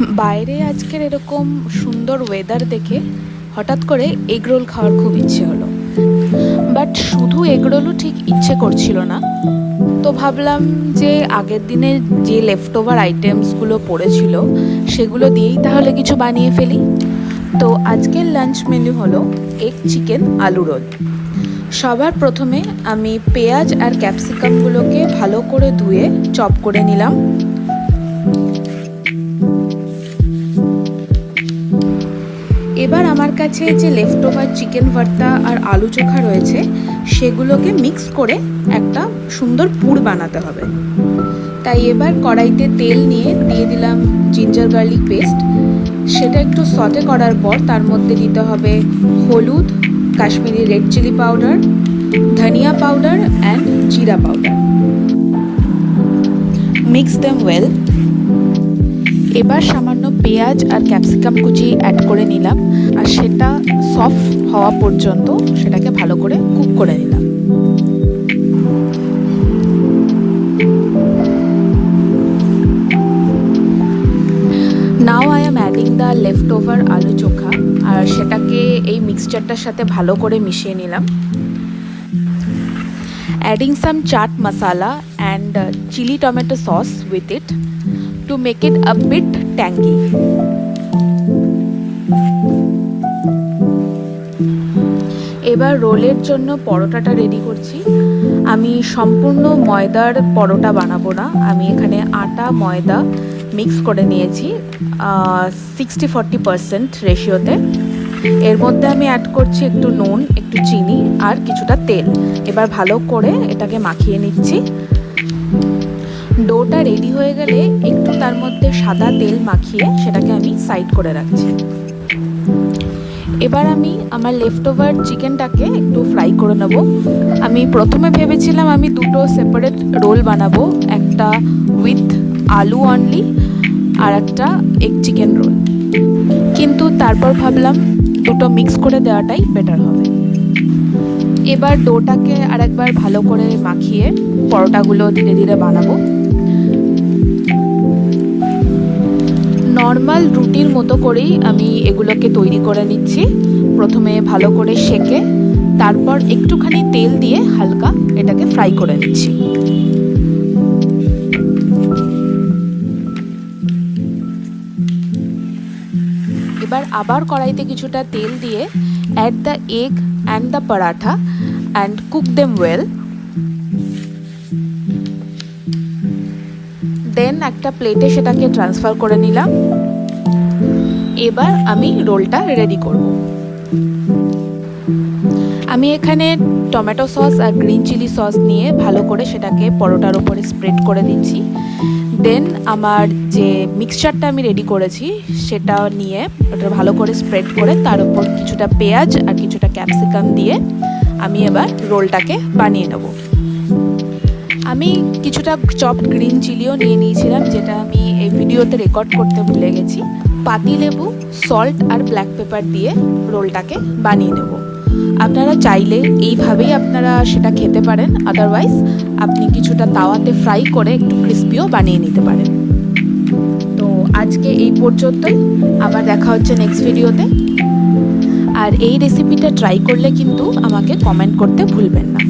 বাইরে আজকের এরকম সুন্দর ওয়েদার দেখে হঠাৎ করে এগ রোল খাওয়ার খুব ইচ্ছে হলো। বাট শুধু এগ রোলও ঠিক ইচ্ছে করছিল না। তো ভাবলাম যে আগের দিনে যে লেফট ওভার আইটেমসগুলো পড়েছিল সেগুলো দিয়েই তাহলে কিছু বানিয়ে ফেলি। তো আজকের লাঞ্চ মেনু হলো এগ চিকেন আলু রোল। সবার প্রথমে আমি পেঁয়াজ আর ক্যাপসিকামগুলোকে ভালো করে ধুয়ে চপ করে নিলাম। এবার আমার কাছে যে লেফট ওভার চিকেন ভর্তা আর আলু চোখা রয়েছে সেগুলোকে মিক্স করে একটা সুন্দর পুর বানাতে হবে। তাই এবার কড়াইতে তেল নিয়ে দিয়ে দিলাম জিঞ্জার গার্লিক পেস্ট। সেটা একটু সটে করার পর তার মধ্যে দিতে হবে হলুদ, কাশ্মীরি রেড চিলি পাউডার, ধনিয়া পাউডার অ্যান্ড জিরা পাউডার। Mix them well. এবার সামান্য পেঁয়াজ আর ক্যাপসিকাম কুচি অ্যাড করে নিলাম আর সেটা সফট হওয়া পর্যন্ত সেটাকে ভালো করে কুক করে নিলাম। Now I am adding the left over আলু চোখা আর সেটাকে এই মিক্সচারটার সাথে ভালো করে মিশিয়ে নিলাম। Adding some chaat masala and chilli tomato sauce with it to make it a bit tangy. এবার রোলের জন্য পরোটাটা রেডি করছি। আমি সম্পূর্ণ ময়দার পরোটা বানাবো না, আমি এখানে আটা ময়দা মিক্স করে নিয়েছি 60-40% রেশিওতে। এর মধ্যে আমি অ্যাড করছি একটু নুন, একটু চিনি আর কিছুটা তেল। এবার ভালো করে এটাকে মাখিয়ে নিচ্ছি। ডোটা রেডি হয়ে গেলে একটু তার মধ্যে সাদা তেল মাখিয়ে সেটাকে আমি সাইড করে রাখছি। এবার আমি আমার লেফট ওভার চিকেনটাকে একটু ফ্রাই করে নেব। আমি প্রথমে ভেবেছিলাম আমি দুটো সেপারেট রোল বানাবো, একটা উইথ আলু অনলি আর একটা এগ চিকেন রোল, কিন্তু তারপর ভাবলাম দুটো মিক্স করে দেওয়াটাই বেটার হবে। এবার ডোটাকে আরেকবার ভালো করে মাখিয়ে পরোটাগুলো ধীরে ধীরে বানাবো। নর্মাল রুটির মতো করেই আমি এগুলোকে তৈরি করে নিচ্ছি। প্রথমে ভালো করে সেকে তারপর একটুখানি তেল দিয়ে হালকা এটাকে ফ্রাই করে নিচ্ছি। এবার আবার কড়াইতে কিছুটা তেল দিয়ে add the egg and the paratha and cook them well. Then একটা প্লেটে সেটাকে ট্রান্সফার করে নিলাম। এবার আমি রোলটা রেডি করব। আমি এখানে টমেটো সস আর গ্রিন চিলি সস নিয়ে ভালো করে সেটাকে পরোটার উপরে স্প্রেড করে দিচ্ছি। দেন আমার যে মিক্সচারটা আমি রেডি করেছি সেটা নিয়ে ওটা ভালো করে স্প্রেড করে তার উপর কিছুটা পেঁয়াজ আর কিছুটা ক্যাপসিকাম দিয়ে আমি এবার রোলটাকে বানিয়ে নেব। আমি কিছুটা চপড গ্রিন চিলিও নিয়ে নিয়েছিলাম, যেটা আমি এই ভিডিওতে রেকর্ড করতে ভুলে গেছি। পাতিলেবু, সল্ট আর ব্ল্যাক পেপার দিয়ে রোলটাকে বানিয়ে নেব। আপনারা চাইলে এইভাবেই আপনারা সেটা খেতে পারেন, আদারওয়াইজ আপনি কিছুটা তাওয়াতে ফ্রাই করে একটু ক্রিস্পিও বানিয়ে নিতে পারেন। তো আজকে এই পর্যন্তই, আবার দেখা হচ্ছে নেক্সট ভিডিওতে। আর এই রেসিপিটা ট্রাই করলে কিন্তু আমাকে কমেন্ট করতে ভুলবেন না।